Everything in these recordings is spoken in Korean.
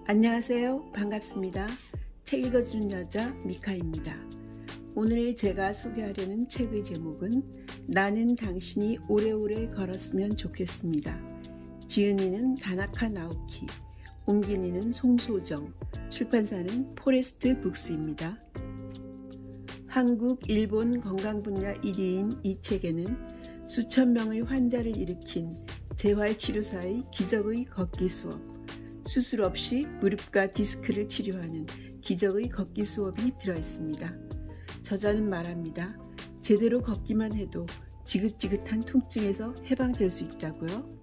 안녕하세요. 반갑습니다. 책 읽어주는 여자 미카입니다. 오늘 제가 소개하려는 책의 제목은 나는 당신이 오래오래 걸었으면 좋겠습니다. 지은이는 다나카 나오키, 옮긴이는 송소정, 출판사는 포레스트 북스입니다. 한국, 일본 건강 분야 1위인 이 책에는 수천 명의 환자를 일으킨 재활치료사의 기적의 걷기 수업, 수술 없이 무릎과 디스크를 치료하는 기적의 걷기 수업이 들어있습니다. 저자는 말합니다. 제대로 걷기만 해도 지긋지긋한 통증에서 해방될 수 있다고요?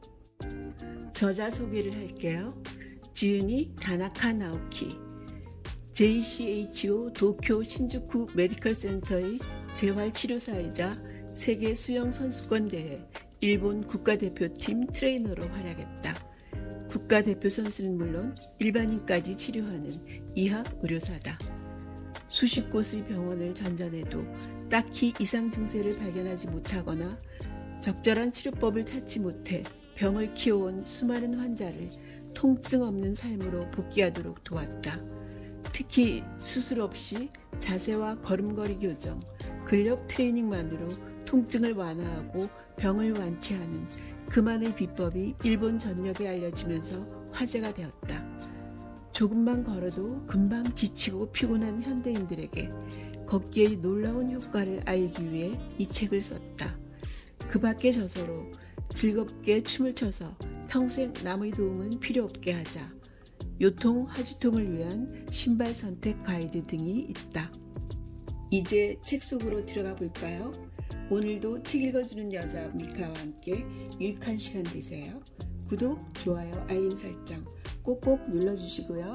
저자 소개를 할게요. 지은이 다나카 나오키, JCHO 도쿄 신주쿠 메디컬 센터의 재활치료사이자 세계 수영 선수권 대회 일본 국가대표팀 트레이너로 활약했다. 국가대표 선수는 물론 일반인까지 치료하는 의학 의료사다. 수십 곳의 병원을 전전해도 딱히 이상 증세를 발견하지 못하거나 적절한 치료법을 찾지 못해 병을 키워온 수많은 환자를 통증 없는 삶으로 복귀하도록 도왔다. 특히 수술 없이 자세와 걸음걸이 교정, 근력 트레이닝만으로 통증을 완화하고 병을 완치하는 그만의 비법이 일본 전역에 알려지면서 화제가 되었다. 조금만 걸어도 금방 지치고 피곤한 현대인들에게 걷기의 놀라운 효과를 알기 위해 이 책을 썼다. 그 밖의 저서로 즐겁게 춤을 춰서 평생 남의 도움은 필요 없게 하자, 요통 하지통을 위한 신발 선택 가이드 등이 있다. 이제 책 속으로 들어가 볼까요? 오늘도 책 읽어주는 여자 미카와 함께 유익한 시간 되세요. 구독, 좋아요, 알림 설정 꼭꼭 눌러주시고요.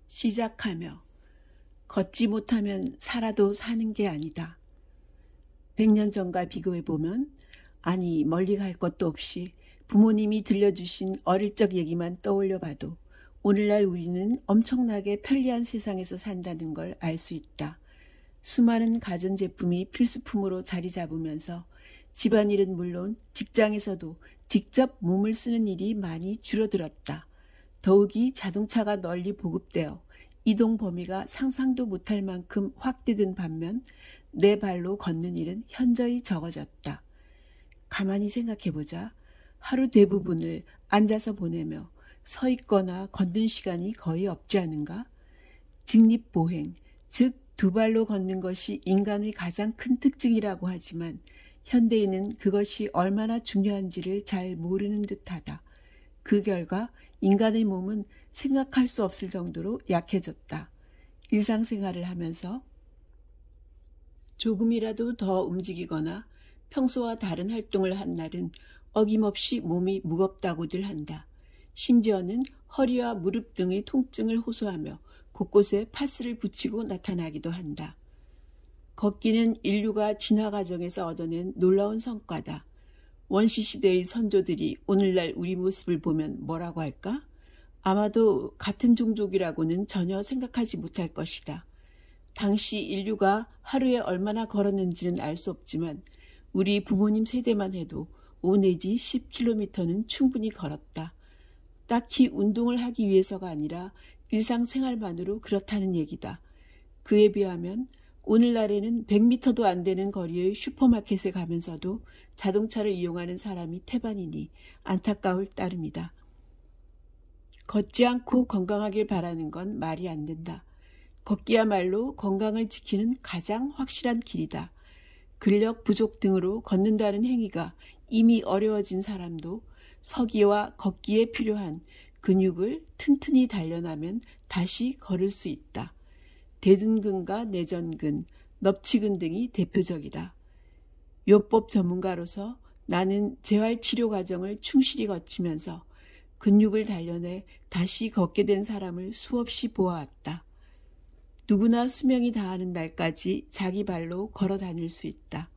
시작하며 걷지 못하면 살아도 사는 게 아니다. 100년 전과 비교해보면 아니 멀리 갈 것도 없이 부모님이 들려주신 어릴 적 얘기만 떠올려 봐도 오늘날 우리는 엄청나게 편리한 세상에서 산다는 걸 알 수 있다. 수많은 가전제품이 필수품으로 자리 잡으면서 집안일은 물론 직장에서도 직접 몸을 쓰는 일이 많이 줄어들었다. 더욱이 자동차가 널리 보급되어 이동 범위가 상상도 못할 만큼 확대된 반면 내 발로 걷는 일은 현저히 적어졌다. 가만히 생각해보자. 하루 대부분을 앉아서 보내며 서 있거나 걷는 시간이 거의 없지 않은가? 직립보행, 즉 두 발로 걷는 것이 인간의 가장 큰 특징이라고 하지만 현대인은 그것이 얼마나 중요한지를 잘 모르는 듯하다. 그 결과 인간의 몸은 생각할 수 없을 정도로 약해졌다. 일상생활을 하면서 조금이라도 더 움직이거나 평소와 다른 활동을 한 날은 어김없이 몸이 무겁다고들 한다. 심지어는 허리와 무릎 등의 통증을 호소하며 곳곳에 파스를 붙이고 나타나기도 한다. 걷기는 인류가 진화 과정에서 얻어낸 놀라운 성과다. 원시시대의 선조들이 오늘날 우리 모습을 보면 뭐라고 할까? 아마도 같은 종족이라고는 전혀 생각하지 못할 것이다. 당시 인류가 하루에 얼마나 걸었는지는 알 수 없지만 우리 부모님 세대만 해도 5 내지 10km는 충분히 걸었다. 딱히 운동을 하기 위해서가 아니라 일상생활만으로 그렇다는 얘기다. 그에 비하면 오늘날에는 100m도 안 되는 거리의 슈퍼마켓에 가면서도 자동차를 이용하는 사람이 태반이니 안타까울 따름이다. 걷지 않고 건강하길 바라는 건 말이 안 된다. 걷기야말로 건강을 지키는 가장 확실한 길이다. 근력 부족 등으로 걷는다는 행위가 이미 어려워진 사람도 서기와 걷기에 필요한 근육을 튼튼히 단련하면 다시 걸을 수 있다. 대둔근과 내전근, 넙치근 등이 대표적이다. 요법 전문가로서 나는 재활치료 과정을 충실히 거치면서 근육을 단련해 다시 걷게 된 사람을 수없이 보아왔다. 누구나 수명이 다하는 날까지 자기 발로 걸어 다닐 수 있다.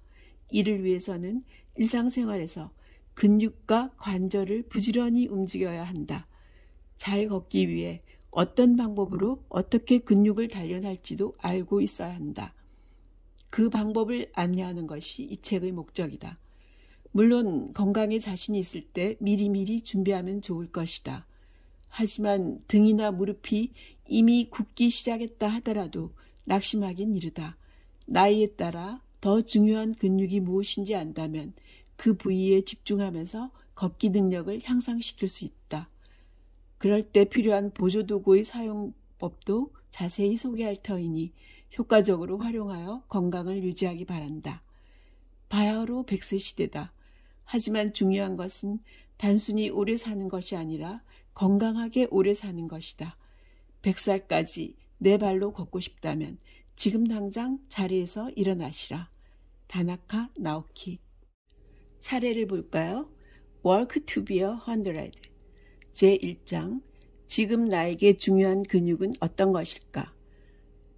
이를 위해서는 일상생활에서 근육과 관절을 부지런히 움직여야 한다. 잘 걷기 위해 어떤 방법으로 어떻게 근육을 단련할지도 알고 있어야 한다. 그 방법을 안내하는 것이 이 책의 목적이다. 물론 건강에 자신이 있을 때 미리미리 준비하면 좋을 것이다. 하지만 등이나 무릎이 이미 굽기 시작했다 하더라도 낙심하긴 이르다. 나이에 따라 더 중요한 근육이 무엇인지 안다면 그 부위에 집중하면서 걷기 능력을 향상시킬 수 있다. 그럴 때 필요한 보조도구의 사용법도 자세히 소개할 터이니 효과적으로 활용하여 건강을 유지하기 바란다. 바야흐로 100세 시대다. 하지만 중요한 것은 단순히 오래 사는 것이 아니라 건강하게 오래 사는 것이다. 100살까지 내 발로 걷고 싶다면 지금 당장 자리에서 일어나시라. 다나카 나오키. 차례를 볼까요? Work to be 100. 제1장. 지금 나에게 중요한 근육은 어떤 것일까?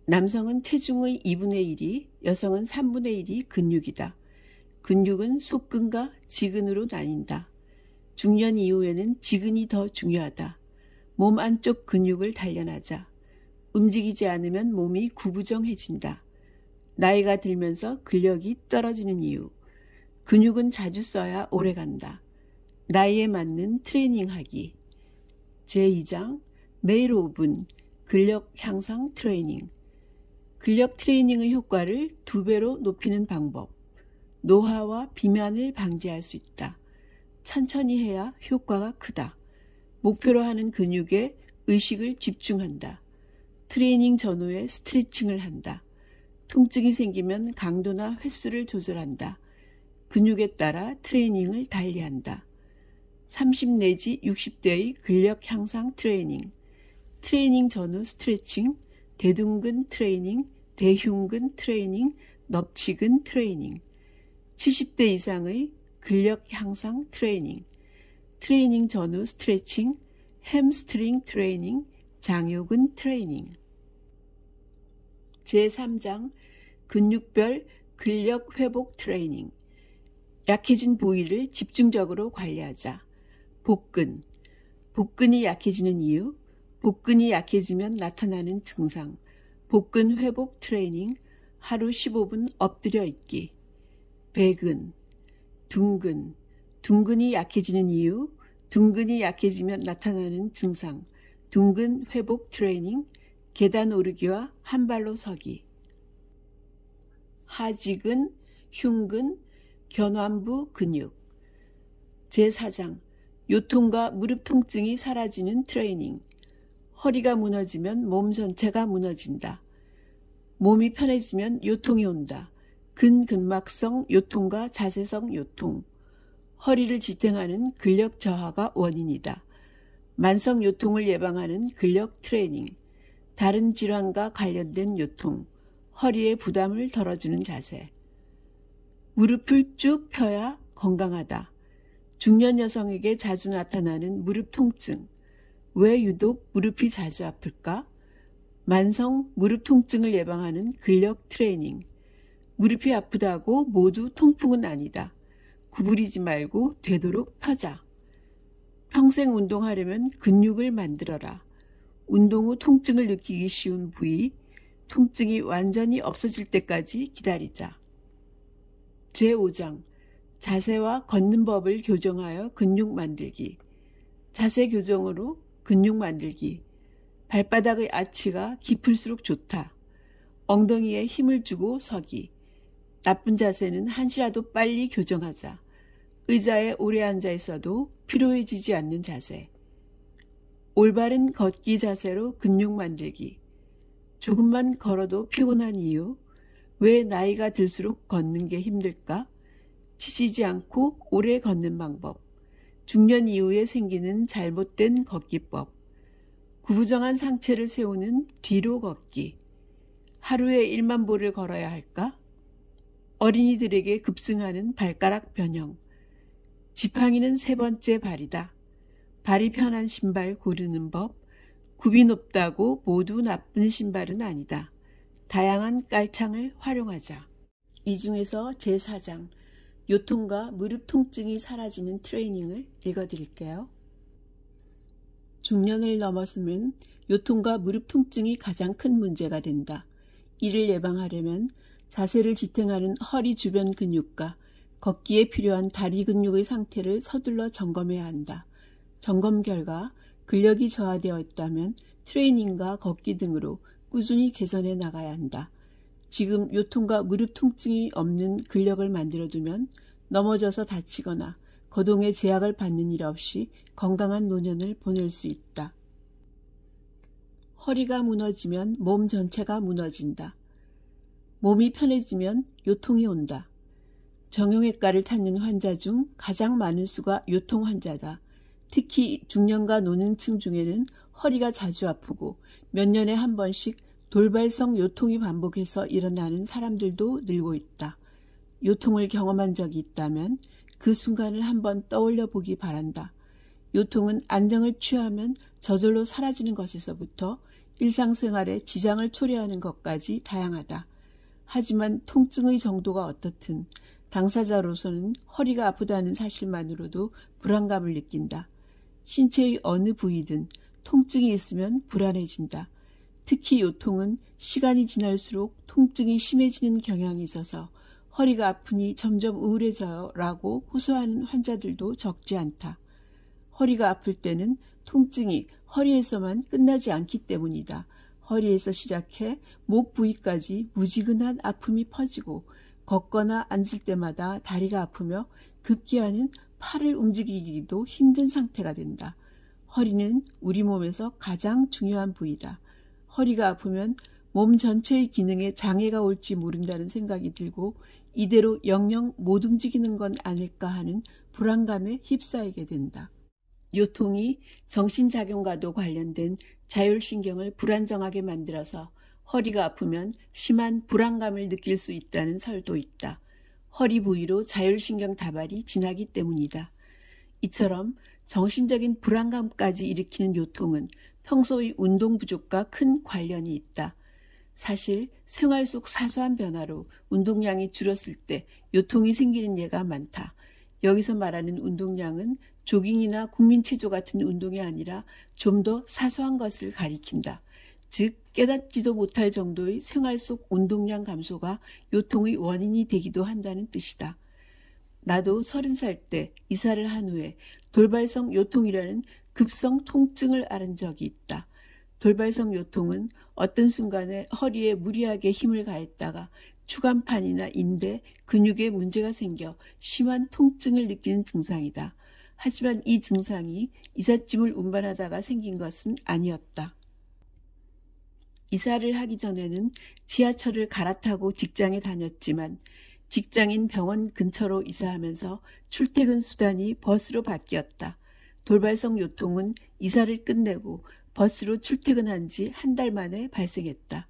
남성은 체중의 2분의 1이, 여성은 3분의 1이 근육이다. 근육은 속근과 지근으로 나뉜다. 중년 이후에는 지근이 더 중요하다. 몸 안쪽 근육을 단련하자. 움직이지 않으면 몸이 구부정해진다. 나이가 들면서 근력이 떨어지는 이유. 근육은 자주 써야 오래간다. 나이에 맞는 트레이닝하기. 제2장 매일 5분 근력 향상 트레이닝. 근력 트레이닝의 효과를 2배로 높이는 방법. 노화와 비만을 방지할 수 있다. 천천히 해야 효과가 크다. 목표로 하는 근육에 의식을 집중한다. 트레이닝 전후에 스트레칭을 한다. 통증이 생기면 강도나 횟수를 조절한다. 근육에 따라 트레이닝을 달리한다. 30 내지 60대의 근력 향상 트레이닝. 트레이닝 전후 스트레칭, 대둔근 트레이닝, 대흉근 트레이닝, 넙치근 트레이닝. 70대 이상의 근력 향상 트레이닝. 트레이닝 전후 스트레칭, 햄스트링 트레이닝, 장요근 트레이닝. 제3장 근육별 근력 회복 트레이닝. 약해진 부위를 집중적으로 관리하자. 복근. 복근이 약해지는 이유. 복근이 약해지면 나타나는 증상. 복근 회복 트레이닝. 하루 15분 엎드려 있기. 배근. 둔근. 둔근이 약해지는 이유. 둔근이 약해지면 나타나는 증상. 둔근 회복 트레이닝. 계단 오르기와 한 발로 서기. 하지근, 흉근, 견완부 근육. 제4장 요통과 무릎 통증이 사라지는 트레이닝. 허리가 무너지면 몸 전체가 무너진다. 몸이 편해지면 요통이 온다. 근근막성 요통과 자세성 요통. 허리를 지탱하는 근력 저하가 원인이다. 만성 요통을 예방하는 근력 트레이닝. 다른 질환과 관련된 요통. 허리에 부담을 덜어주는 자세. 무릎을 쭉 펴야 건강하다. 중년 여성에게 자주 나타나는 무릎 통증. 왜 유독 무릎이 자주 아플까? 만성 무릎 통증을 예방하는 근력 트레이닝. 무릎이 아프다고 모두 통풍은 아니다. 구부리지 말고 되도록 펴자. 평생 운동하려면 근육을 만들어라. 운동 후 통증을 느끼기 쉬운 부위, 통증이 완전히 없어질 때까지 기다리자. 제5장 자세와 걷는 법을 교정하여 근육 만들기. 자세 교정으로 근육 만들기. 발바닥의 아치가 깊을수록 좋다. 엉덩이에 힘을 주고 서기. 나쁜 자세는 한시라도 빨리 교정하자. 의자에 오래 앉아 있어도 피로해지지 않는 자세. 올바른 걷기 자세로 근육 만들기. 조금만 걸어도 피곤한 이유. 왜 나이가 들수록 걷는 게 힘들까? 지치지 않고 오래 걷는 방법. 중년 이후에 생기는 잘못된 걷기법. 구부정한 상체를 세우는 뒤로 걷기. 하루에 1만 보를 걸어야 할까? 어린이들에게 급승하는 발가락 변형. 지팡이는 3번째 발이다. 발이 편한 신발 고르는 법. 굽이 높다고 모두 나쁜 신발은 아니다. 다양한 깔창을 활용하자. 이 중에서 제4장 요통과 무릎 통증이 사라지는 트레이닝을 읽어드릴게요. 중년을 넘었으면 요통과 무릎 통증이 가장 큰 문제가 된다. 이를 예방하려면 자세를 지탱하는 허리 주변 근육과 걷기에 필요한 다리 근육의 상태를 서둘러 점검해야 한다. 점검 결과 근력이 저하되어 있다면 트레이닝과 걷기 등으로 꾸준히 개선해 나가야 한다. 지금 요통과 무릎 통증이 없는 근력을 만들어두면 넘어져서 다치거나 거동에 제약을 받는 일 없이 건강한 노년을 보낼 수 있다. 허리가 무너지면 몸 전체가 무너진다. 몸이 편해지면 요통이 온다. 정형외과를 찾는 환자 중 가장 많은 수가 요통 환자다. 특히 중년과 노년층 중에는 허리가 자주 아프고 몇 년에 한 번씩 돌발성 요통이 반복해서 일어나는 사람들도 늘고 있다. 요통을 경험한 적이 있다면 그 순간을 한번 떠올려 보기 바란다. 요통은 안정을 취하면 저절로 사라지는 것에서부터 일상생활에 지장을 초래하는 것까지 다양하다. 하지만 통증의 정도가 어떻든 당사자로서는 허리가 아프다는 사실만으로도 불안감을 느낀다. 신체의 어느 부위든 통증이 있으면 불안해진다. 특히 요통은 시간이 지날수록 통증이 심해지는 경향이 있어서 허리가 아프니 점점 우울해져요 라고 호소하는 환자들도 적지 않다. 허리가 아플 때는 통증이 허리에서만 끝나지 않기 때문이다. 허리에서 시작해 목 부위까지 무지근한 아픔이 퍼지고 걷거나 앉을 때마다 다리가 아프며 급기야는 팔을 움직이기도 힘든 상태가 된다. 허리는 우리 몸에서 가장 중요한 부위다. 허리가 아프면 몸 전체의 기능에 장애가 올지 모른다는 생각이 들고 이대로 영영 못 움직이는 건 아닐까 하는 불안감에 휩싸이게 된다. 요통이 정신작용과도 관련된 자율신경을 불안정하게 만들어서 허리가 아프면 심한 불안감을 느낄 수 있다는 설도 있다. 허리 부위로 자율신경 다발이 지나기 때문이다. 이처럼 정신적인 불안감까지 일으키는 요통은 평소의 운동 부족과 큰 관련이 있다. 사실 생활 속 사소한 변화로 운동량이 줄었을 때 요통이 생기는 예가 많다. 여기서 말하는 운동량은 조깅이나 국민체조 같은 운동이 아니라 좀 더 사소한 것을 가리킨다. 즉 깨닫지도 못할 정도의 생활 속 운동량 감소가 요통의 원인이 되기도 한다는 뜻이다. 나도 30살 때 이사를 한 후에 돌발성 요통이라는 급성 통증을 앓은 적이 있다. 돌발성 요통은 어떤 순간에 허리에 무리하게 힘을 가했다가 추간판이나 인대, 근육에 문제가 생겨 심한 통증을 느끼는 증상이다. 하지만 이 증상이 이삿짐을 운반하다가 생긴 것은 아니었다. 이사를 하기 전에는 지하철을 갈아타고 직장에 다녔지만 직장인 병원 근처로 이사하면서 출퇴근 수단이 버스로 바뀌었다. 돌발성 요통은 이사를 끝내고 버스로 출퇴근한 지 한 달 만에 발생했다.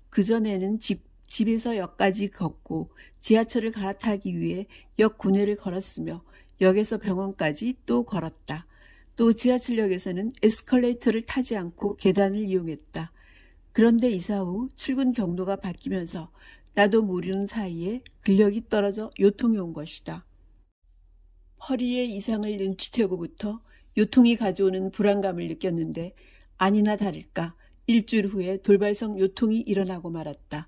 그전에는 집에서 역까지 걷고 지하철을 갈아타기 위해 역 구내를 걸었으며 역에서 병원까지 또 걸었다. 또 지하철역에서는 에스컬레이터를 타지 않고 계단을 이용했다. 그런데 이사 후 출근 경로가 바뀌면서 나도 모르는 사이에 근력이 떨어져 요통이 온 것이다. 허리의 이상을 눈치채고부터 요통이 가져오는 불안감을 느꼈는데 아니나 다를까 일주일 후에 돌발성 요통이 일어나고 말았다.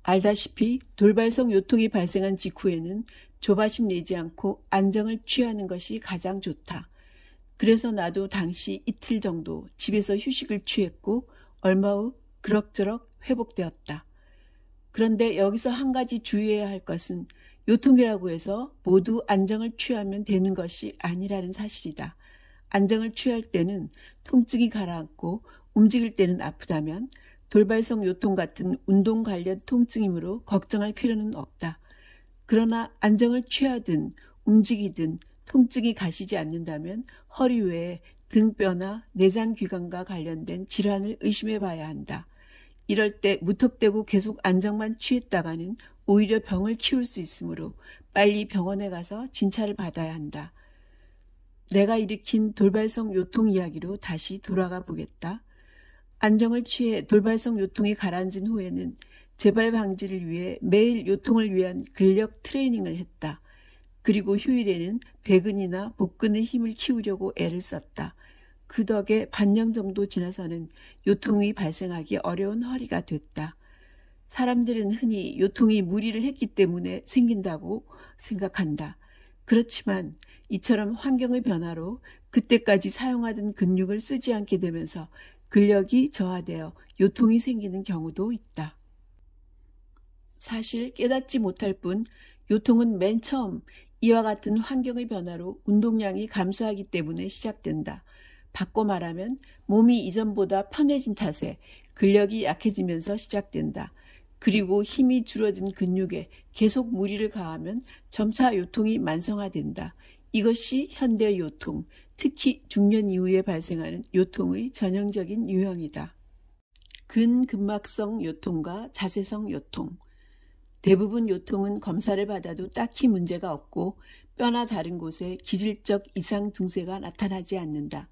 알다시피 돌발성 요통이 발생한 직후에는 조바심 내지 않고 안정을 취하는 것이 가장 좋다. 그래서 나도 당시 이틀 정도 집에서 휴식을 취했고 얼마 후 그럭저럭 회복되었다. 그런데 여기서 한 가지 주의해야 할 것은 요통이라고 해서 모두 안정을 취하면 되는 것이 아니라는 사실이다. 안정을 취할 때는 통증이 가라앉고 움직일 때는 아프다면 돌발성 요통 같은 운동 관련 통증이므로 걱정할 필요는 없다. 그러나 안정을 취하든 움직이든 통증이 가시지 않는다면 허리 외에 등뼈나 내장귀관과 관련된 질환을 의심해 봐야 한다. 이럴 때 무턱대고 계속 안정만 취했다가는 오히려 병을 키울 수 있으므로 빨리 병원에 가서 진찰을 받아야 한다. 내가 일으킨 돌발성 요통 이야기로 다시 돌아가 보겠다. 안정을 취해 돌발성 요통이 가라앉은 후에는 재발 방지를 위해 매일 요통을 위한 근력 트레이닝을 했다. 그리고 휴일에는 배근이나 복근의 힘을 키우려고 애를 썼다. 그 덕에 반년 정도 지나서는 요통이 발생하기 어려운 허리가 됐다. 사람들은 흔히 요통이 무리를 했기 때문에 생긴다고 생각한다. 그렇지만 이처럼 환경의 변화로 그때까지 사용하던 근육을 쓰지 않게 되면서 근력이 저하되어 요통이 생기는 경우도 있다. 사실 깨닫지 못할 뿐 요통은 맨 처음 이와 같은 환경의 변화로 운동량이 감소하기 때문에 시작된다. 바꿔 말하면 몸이 이전보다 편해진 탓에 근력이 약해지면서 시작된다. 그리고 힘이 줄어든 근육에 계속 무리를 가하면 점차 요통이 만성화된다. 이것이 현대 요통, 특히 중년 이후에 발생하는 요통의 전형적인 유형이다. 근근막성 요통과 자세성 요통. 대부분 요통은 검사를 받아도 딱히 문제가 없고 뼈나 다른 곳에 기질적 이상 증세가 나타나지 않는다.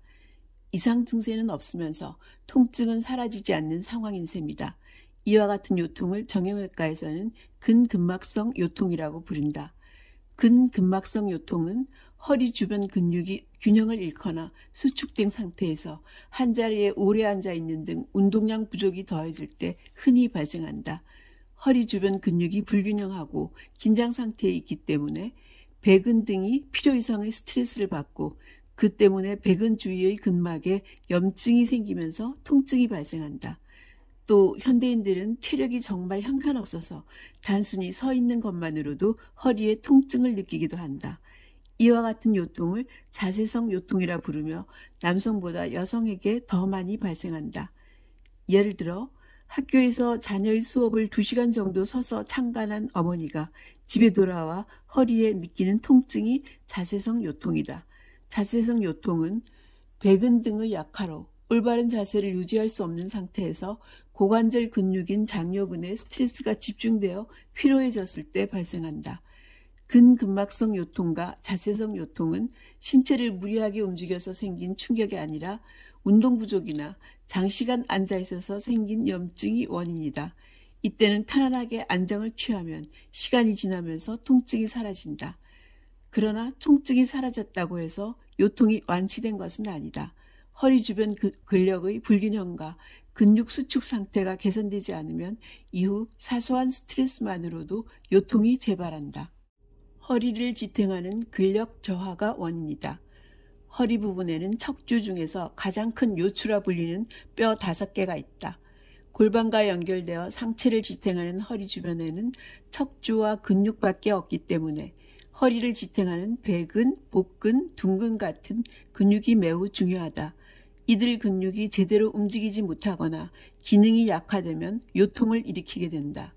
이상 증세는 없으면서 통증은 사라지지 않는 상황인 셈이다. 이와 같은 요통을 정형외과에서는 근근막성 요통이라고 부른다. 근근막성 요통은 허리 주변 근육이 균형을 잃거나 수축된 상태에서 한자리에 오래 앉아 있는 등 운동량 부족이 더해질 때 흔히 발생한다. 허리 주변 근육이 불균형하고 긴장 상태에 있기 때문에 배근 등이 필요 이상의 스트레스를 받고 그 때문에 배근 주위의 근막에 염증이 생기면서 통증이 발생한다. 또 현대인들은 체력이 정말 형편없어서 단순히 서 있는 것만으로도 허리에 통증을 느끼기도 한다. 이와 같은 요통을 자세성 요통이라 부르며 남성보다 여성에게 더 많이 발생한다. 예를 들어 학교에서 자녀의 수업을 2시간 정도 서서 참관한 어머니가 집에 돌아와 허리에 느끼는 통증이 자세성 요통이다. 자세성 요통은 배근 등의 약화로 올바른 자세를 유지할 수 없는 상태에서 고관절 근육인 장요근에 스트레스가 집중되어 피로해졌을 때 발생한다. 근근막성 요통과 자세성 요통은 신체를 무리하게 움직여서 생긴 충격이 아니라 운동 부족이나 장시간 앉아 있어서 생긴 염증이 원인이다. 이때는 편안하게 안정을 취하면 시간이 지나면서 통증이 사라진다. 그러나 통증이 사라졌다고 해서 요통이 완치된 것은 아니다. 허리 주변 근력의 불균형과 근육 수축 상태가 개선되지 않으면 이후 사소한 스트레스만으로도 요통이 재발한다. 허리를 지탱하는 근력 저하가 원인이다. 허리 부분에는 척주 중에서 가장 큰 요추라 불리는 뼈 5개가 있다. 골반과 연결되어 상체를 지탱하는 허리 주변에는 척주와 근육밖에 없기 때문에 허리를 지탱하는 배근, 복근, 둔근 같은 근육이 매우 중요하다. 이들 근육이 제대로 움직이지 못하거나 기능이 약화되면 요통을 일으키게 된다.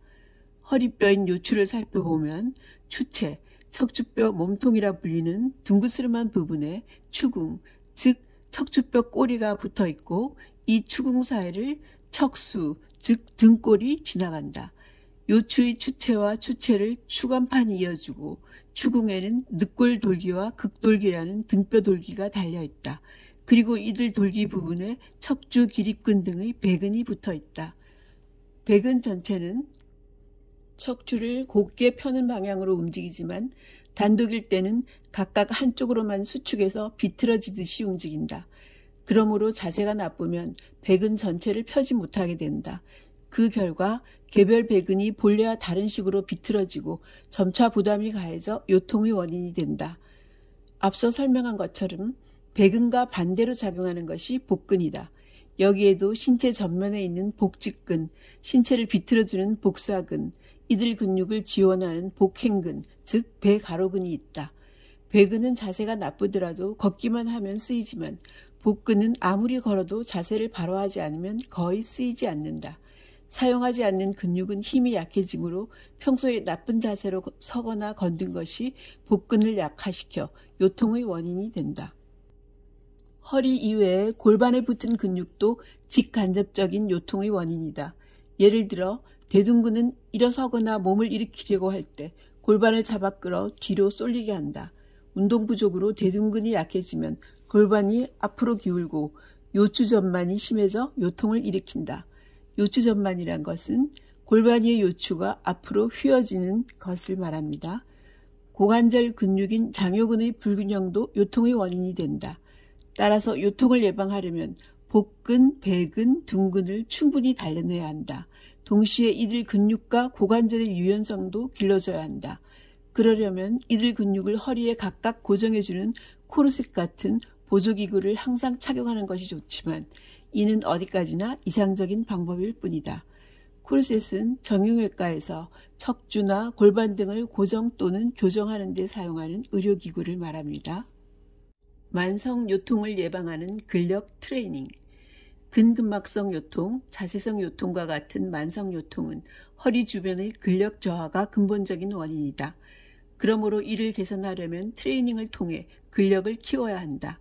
허리뼈인 요추를 살펴보면 추체, 척추뼈 몸통이라 불리는 둥그스름한 부분에 추궁, 즉 척추뼈 꼬리가 붙어 있고 이 추궁 사이를 척수, 즉 등골이 지나간다. 요추의 추체와 추체를 추간판이 이어주고 추궁에는 늑골 돌기와 극돌기라는 등뼈 돌기가 달려있다. 그리고 이들 돌기 부분에 척추 기립근 등의 배근이 붙어 있다. 배근 전체는 척추를 곧게 펴는 방향으로 움직이지만 단독일 때는 각각 한쪽으로만 수축해서 비틀어지듯이 움직인다. 그러므로 자세가 나쁘면 배근 전체를 펴지 못하게 된다. 그 결과 개별 배근이 본래와 다른 식으로 비틀어지고 점차 부담이 가해져 요통의 원인이 된다. 앞서 설명한 것처럼 배근과 반대로 작용하는 것이 복근이다. 여기에도 신체 전면에 있는 복직근, 신체를 비틀어주는 복사근, 이들 근육을 지원하는 복행근, 즉 배가로근이 있다. 배근은 자세가 나쁘더라도 걷기만 하면 쓰이지만 복근은 아무리 걸어도 자세를 바로 하지 않으면 거의 쓰이지 않는다. 사용하지 않는 근육은 힘이 약해지므로 평소에 나쁜 자세로 서거나 걷는 것이 복근을 약화시켜 요통의 원인이 된다. 허리 이외에 골반에 붙은 근육도 직간접적인 요통의 원인이다. 예를 들어 대둔근은 일어서거나 몸을 일으키려고 할 때 골반을 잡아 끌어 뒤로 쏠리게 한다. 운동 부족으로 대둔근이 약해지면 골반이 앞으로 기울고 요추전만이 심해져 요통을 일으킨다. 요추전만이란 것은 골반 위의 요추가 앞으로 휘어지는 것을 말합니다. 고관절 근육인 장요근의 불균형도 요통의 원인이 된다. 따라서 요통을 예방하려면 복근, 배근, 둔근을 충분히 단련해야 한다. 동시에 이들 근육과 고관절의 유연성도 길러줘야 한다. 그러려면 이들 근육을 허리에 각각 고정해주는 코르셋 같은 보조기구를 항상 착용하는 것이 좋지만 이는 어디까지나 이상적인 방법일 뿐이다. 코르셋은 정형외과에서 척추나 골반 등을 고정 또는 교정하는 데 사용하는 의료기구를 말합니다. 만성 요통을 예방하는 근력 트레이닝. 근근막성 요통, 자세성 요통과 같은 만성 요통은 허리 주변의 근력 저하가 근본적인 원인이다. 그러므로 이를 개선하려면 트레이닝을 통해 근력을 키워야 한다.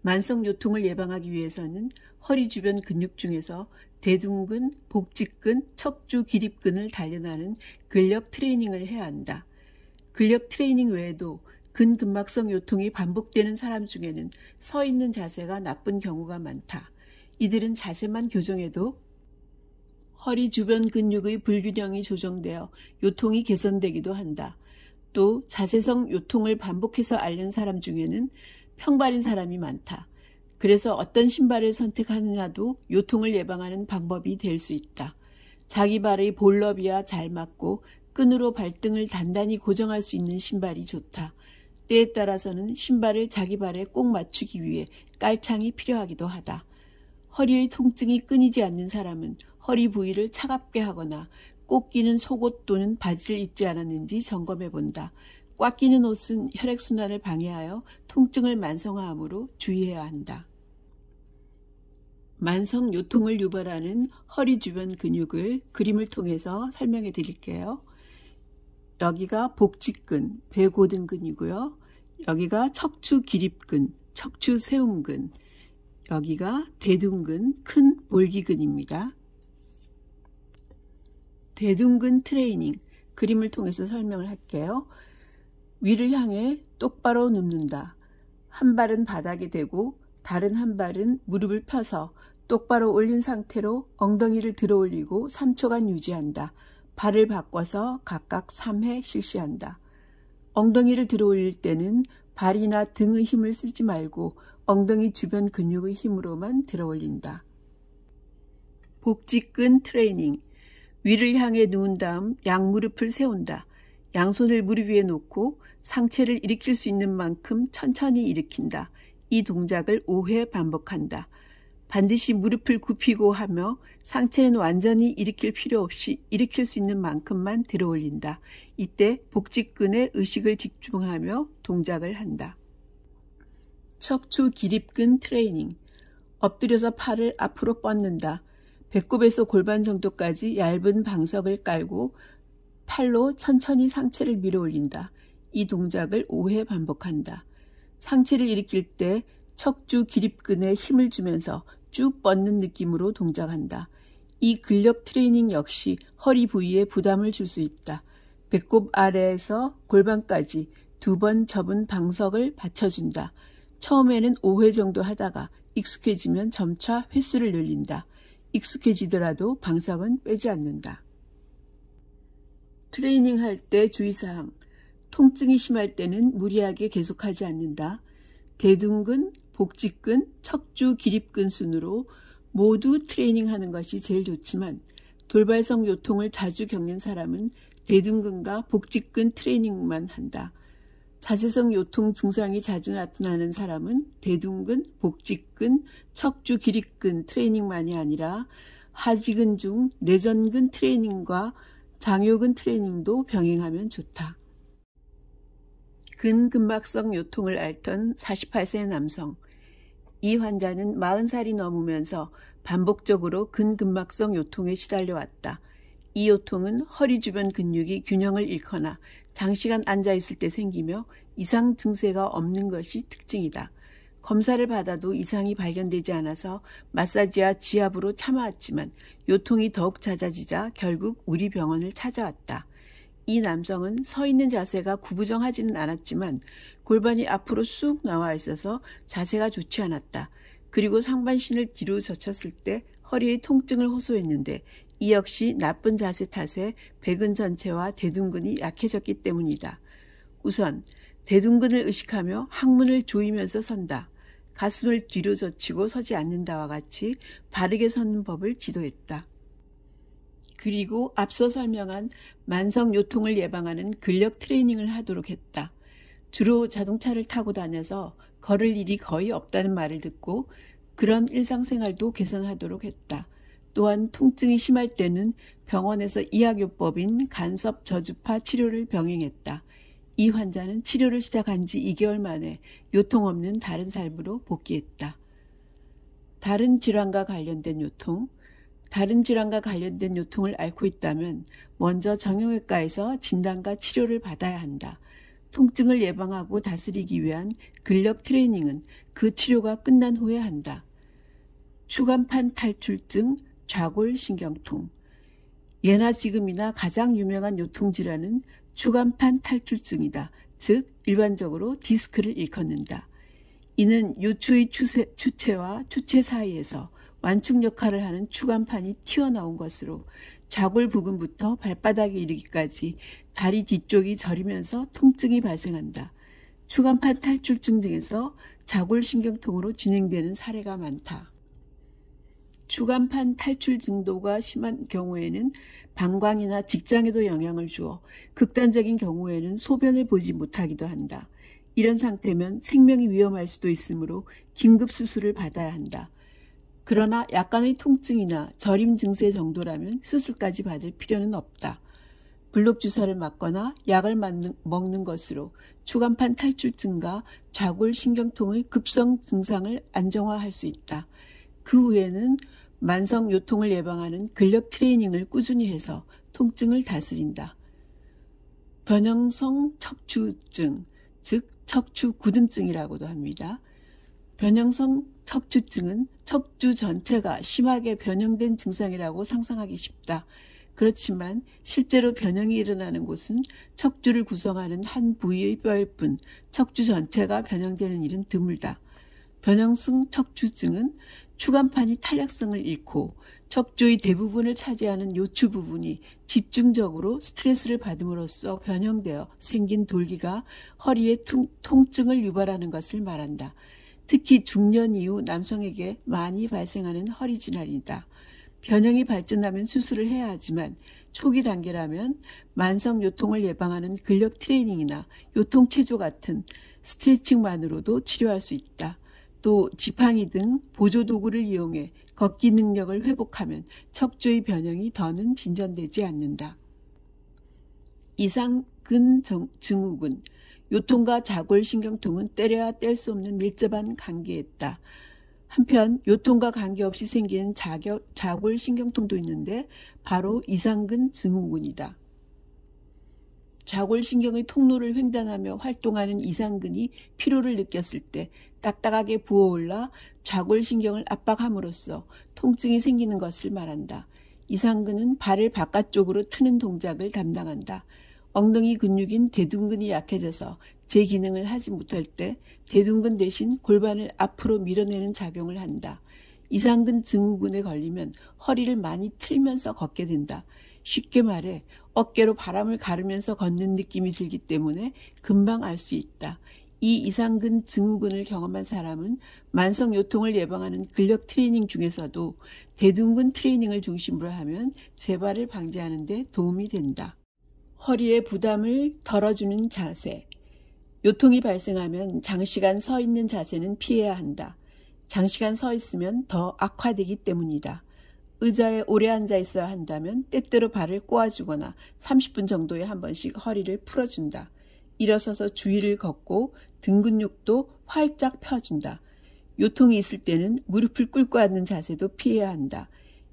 만성 요통을 예방하기 위해서는 허리 주변 근육 중에서 대둔근, 복직근, 척추 기립근을 단련하는 근력 트레이닝을 해야 한다. 근력 트레이닝 외에도 근근막성 요통이 반복되는 사람 중에는 서 있는 자세가 나쁜 경우가 많다. 이들은 자세만 교정해도 허리 주변 근육의 불균형이 조정되어 요통이 개선되기도 한다. 또 자세성 요통을 반복해서 앓는 사람 중에는 평발인 사람이 많다. 그래서 어떤 신발을 선택하느냐도 요통을 예방하는 방법이 될 수 있다. 자기 발의 볼너비와 잘 맞고 끈으로 발등을 단단히 고정할 수 있는 신발이 좋다. 때에 따라서는 신발을 자기 발에 꼭 맞추기 위해 깔창이 필요하기도 하다. 허리의 통증이 끊이지 않는 사람은 허리 부위를 차갑게 하거나 꼭 끼는 속옷 또는 바지를 입지 않았는지 점검해 본다. 꽉 끼는 옷은 혈액순환을 방해하여 통증을 만성화하므로 주의해야 한다. 만성 요통을 유발하는 허리 주변 근육을 그림을 통해서 설명해 드릴게요. 여기가 복직근, 배고등근이고요. 여기가 척추 기립근, 척추 세움근, 여기가 대둔근, 큰 몰기근입니다. 대둔근 트레이닝, 그림을 통해서 설명을 할게요. 위를 향해 똑바로 눕는다. 한 발은 바닥에 대고 다른 한 발은 무릎을 펴서 똑바로 올린 상태로 엉덩이를 들어 올리고 3초간 유지한다. 발을 바꿔서 각각 3회 실시한다. 엉덩이를 들어 올릴 때는 발이나 등의 힘을 쓰지 말고 엉덩이 주변 근육의 힘으로만 들어 올린다. 복직근 트레이닝. 위를 향해 누운 다음 양무릎을 세운다. 양손을 무릎 위에 놓고 상체를 일으킬 수 있는 만큼 천천히 일으킨다. 이 동작을 5회 반복한다. 반드시 무릎을 굽히고 하며 상체는 완전히 일으킬 필요 없이 일으킬 수 있는 만큼만 들어 올린다. 이때 복직근에 의식을 집중하며 동작을 한다. 척추 기립근 트레이닝. 엎드려서 팔을 앞으로 뻗는다. 배꼽에서 골반 정도까지 얇은 방석을 깔고 팔로 천천히 상체를 밀어 올린다. 이 동작을 5회 반복한다. 상체를 일으킬 때 척추 기립근에 힘을 주면서 쭉 뻗는 느낌으로 동작한다. 이 근력 트레이닝 역시 허리 부위에 부담을 줄 수 있다. 배꼽 아래에서 골반까지 2번 접은 방석을 받쳐준다. 처음에는 5회 정도 하다가 익숙해지면 점차 횟수를 늘린다. 익숙해지더라도 방석은 빼지 않는다. 트레이닝 할 때 주의사항. 통증이 심할 때는 무리하게 계속하지 않는다. 대둔근, 복직근, 척추 기립근 순으로 모두 트레이닝하는 것이 제일 좋지만 돌발성 요통을 자주 겪는 사람은 대둔근과 복직근 트레이닝만 한다. 자세성 요통 증상이 자주 나타나는 사람은 대둔근, 복직근, 척추 기립근 트레이닝만이 아니라 하지근 중 내전근 트레이닝과 장요근 트레이닝도 병행하면 좋다. 근근막성 요통을 앓던 48세 남성. 이 환자는 40살이 넘으면서 반복적으로 근근막성 요통에 시달려왔다. 이 요통은 허리 주변 근육이 균형을 잃거나 장시간 앉아있을 때 생기며 이상 증세가 없는 것이 특징이다. 검사를 받아도 이상이 발견되지 않아서 마사지와 지압으로 참아왔지만 요통이 더욱 잦아지자 결국 우리 병원을 찾아왔다. 이 남성은 서 있는 자세가 구부정하지는 않았지만 골반이 앞으로 쑥 나와 있어서 자세가 좋지 않았다. 그리고 상반신을 뒤로 젖혔을 때 허리의 통증을 호소했는데 이 역시 나쁜 자세 탓에 배근 전체와 대둔근이 약해졌기 때문이다. 우선 대둔근을 의식하며 항문을 조이면서 선다. 가슴을 뒤로 젖히고 서지 않는다와 같이 바르게 서는 법을 지도했다. 그리고 앞서 설명한 만성 요통을 예방하는 근력 트레이닝을 하도록 했다. 주로 자동차를 타고 다녀서 걸을 일이 거의 없다는 말을 듣고 그런 일상생활도 개선하도록 했다. 또한 통증이 심할 때는 병원에서 이학요법인 간섭 저주파 치료를 병행했다. 이 환자는 치료를 시작한 지 2개월 만에 요통 없는 다른 삶으로 복귀했다. 다른 질환과 관련된 요통. 다른 질환과 관련된 요통을 앓고 있다면 먼저 정형외과에서 진단과 치료를 받아야 한다. 통증을 예방하고 다스리기 위한 근력 트레이닝은 그 치료가 끝난 후에 한다. 추간판 탈출증, 좌골신경통. 예나 지금이나 가장 유명한 요통질환은 추간판 탈출증이다. 즉 일반적으로 디스크를 일컫는다. 이는 요추의 주체와 추체 사이에서 완충 역할을 하는 추간판이 튀어나온 것으로 좌골 부근부터 발바닥에 이르기까지 다리 뒤쪽이 저리면서 통증이 발생한다. 추간판 탈출증 등에서 좌골신경통으로 진행되는 사례가 많다. 추간판 탈출 정도가 심한 경우에는 방광이나 직장에도 영향을 주어 극단적인 경우에는 소변을 보지 못하기도 한다. 이런 상태면 생명이 위험할 수도 있으므로 긴급 수술을 받아야 한다. 그러나 약간의 통증이나 저림 증세 정도라면 수술까지 받을 필요는 없다. 블록 주사를 맞거나 약을 먹는 것으로 추간판 탈출증과 좌골신경통의 급성 증상을 안정화할 수 있다. 그 후에는 만성 요통을 예방하는 근력 트레이닝을 꾸준히 해서 통증을 다스린다. 변형성 척추증, 즉 척추구등증이라고도 합니다. 변형성 척추증은 척추 전체가 심하게 변형된 증상이라고 상상하기 쉽다. 그렇지만 실제로 변형이 일어나는 곳은 척추를 구성하는 한 부위의 뼈일 뿐 척추 전체가 변형되는 일은 드물다. 변형성 척추증은 추간판이 탄력성을 잃고 척추의 대부분을 차지하는 요추 부분이 집중적으로 스트레스를 받음으로써 변형되어 생긴 돌기가 허리에 통증을 유발하는 것을 말한다. 특히 중년 이후 남성에게 많이 발생하는 허리 질환이다. 변형이 발전하면 수술을 해야 하지만 초기 단계라면 만성 요통을 예방하는 근력 트레이닝이나 요통체조 같은 스트레칭만으로도 치료할 수 있다. 또 지팡이 등 보조도구를 이용해 걷기 능력을 회복하면 척추의 변형이 더는 진전되지 않는다. 이상근 증후군. 요통과 좌골신경통은 때려야 뗄 수 없는 밀접한 관계에 있다. 한편 요통과 관계없이 생기는 좌골신경통도 있는데 바로 이상근 증후군이다. 좌골신경의 통로를 횡단하며 활동하는 이상근이 피로를 느꼈을 때 딱딱하게 부어올라 좌골신경을 압박함으로써 통증이 생기는 것을 말한다. 이상근은 발을 바깥쪽으로 트는 동작을 담당한다. 엉덩이 근육인 대둔근이 약해져서 제 기능을 하지 못할 때 대둔근 대신 골반을 앞으로 밀어내는 작용을 한다. 이상근 증후군에 걸리면 허리를 많이 틀면서 걷게 된다. 쉽게 말해 어깨로 바람을 가르면서 걷는 느낌이 들기 때문에 금방 알 수 있다. 이 이상근 증후군을 경험한 사람은 만성 요통을 예방하는 근력 트레이닝 중에서도 대둔근 트레이닝을 중심으로 하면 재발을 방지하는 데 도움이 된다. 허리의 부담을 덜어주는 자세. 요통이 발생하면 장시간 서 있는 자세는 피해야 한다. 장시간 서 있으면 더 악화되기 때문이다. 의자에 오래 앉아 있어야 한다면 때때로 발을 꼬아주거나 30분 정도에 한 번씩 허리를 풀어준다. 일어서서 주위를 걷고 등 근육도 활짝 펴준다. 요통이 있을 때는 무릎을 꿇고 앉는 자세도 피해야 한다.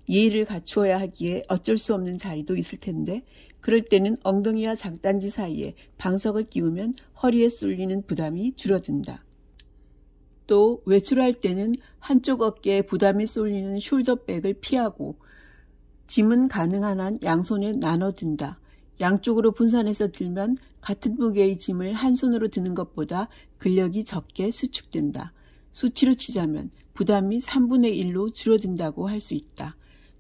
예의를 갖추어야 하기에 어쩔 수 없는 자리도 있을 텐데 그럴 때는 엉덩이와 장단지 사이에 방석을 끼우면 허리에 쏠리는 부담이 줄어든다. 또 외출할 때는 한쪽 어깨에 부담이 쏠리는 숄더백을 피하고 짐은 가능한 한 양손에 나눠 든다. 양쪽으로 분산해서 들면 같은 무게의 짐을 한 손으로 드는 것보다 근력이 적게 수축된다. 수치로 치자면 부담이 3분의 1로 줄어든다고 할 수 있다.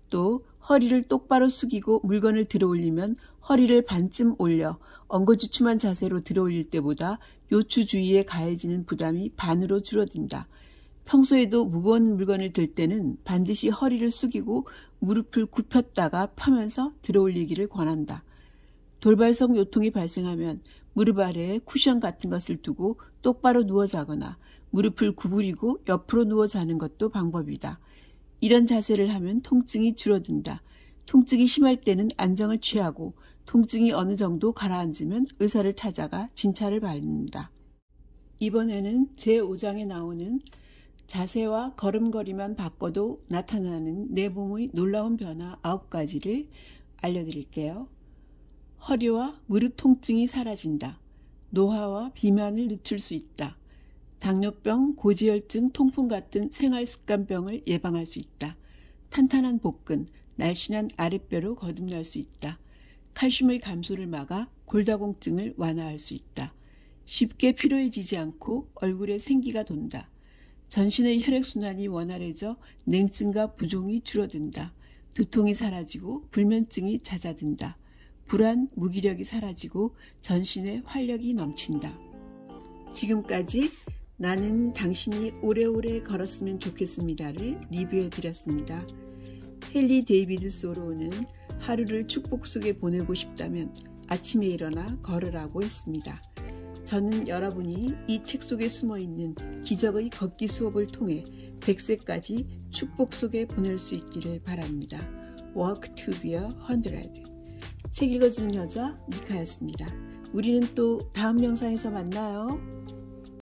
또 허리를 똑바로 숙이고 물건을 들어 올리면 허리를 반쯤 올려 엉거주춤한 자세로 들어 올릴 때보다 요추 주위에 가해지는 부담이 반으로 줄어든다. 평소에도 무거운 물건을 들 때는 반드시 허리를 숙이고 무릎을 굽혔다가 펴면서 들어올리기를 권한다. 돌발성 요통이 발생하면 무릎 아래에 쿠션 같은 것을 두고 똑바로 누워 자거나 무릎을 구부리고 옆으로 누워 자는 것도 방법이다. 이런 자세를 하면 통증이 줄어든다. 통증이 심할 때는 안정을 취하고 통증이 어느 정도 가라앉으면 의사를 찾아가 진찰을 받는다. 이번에는 제5장에 나오는 자세와 걸음걸이만 바꿔도 나타나는 내 몸의 놀라운 변화 9가지를 알려드릴게요. 허리와 무릎 통증이 사라진다. 노화와 비만을 늦출 수 있다. 당뇨병, 고지혈증, 통풍 같은 생활습관병을 예방할 수 있다. 탄탄한 복근, 날씬한 아랫배로 거듭날 수 있다. 칼슘의 감소를 막아 골다공증을 완화할 수 있다. 쉽게 피로해지지 않고 얼굴에 생기가 돈다. 전신의 혈액순환이 원활해져 냉증과 부종이 줄어든다. 두통이 사라지고 불면증이 잦아든다. 불안, 무기력이 사라지고 전신에 활력이 넘친다. 지금까지 나는 당신이 오래오래 걸었으면 좋겠습니다를 리뷰해 드렸습니다. 헨리 데이비드 소로우는 하루를 축복 속에 보내고 싶다면 아침에 일어나 걸으라고 했습니다. 저는 여러분이 이 책 속에 숨어있는 기적의 걷기 수업을 통해 100세까지 축복 속에 보낼 수 있기를 바랍니다. Walk to be 100. 책 읽어주는 여자 미카였습니다. 우리는 또 다음 영상에서 만나요.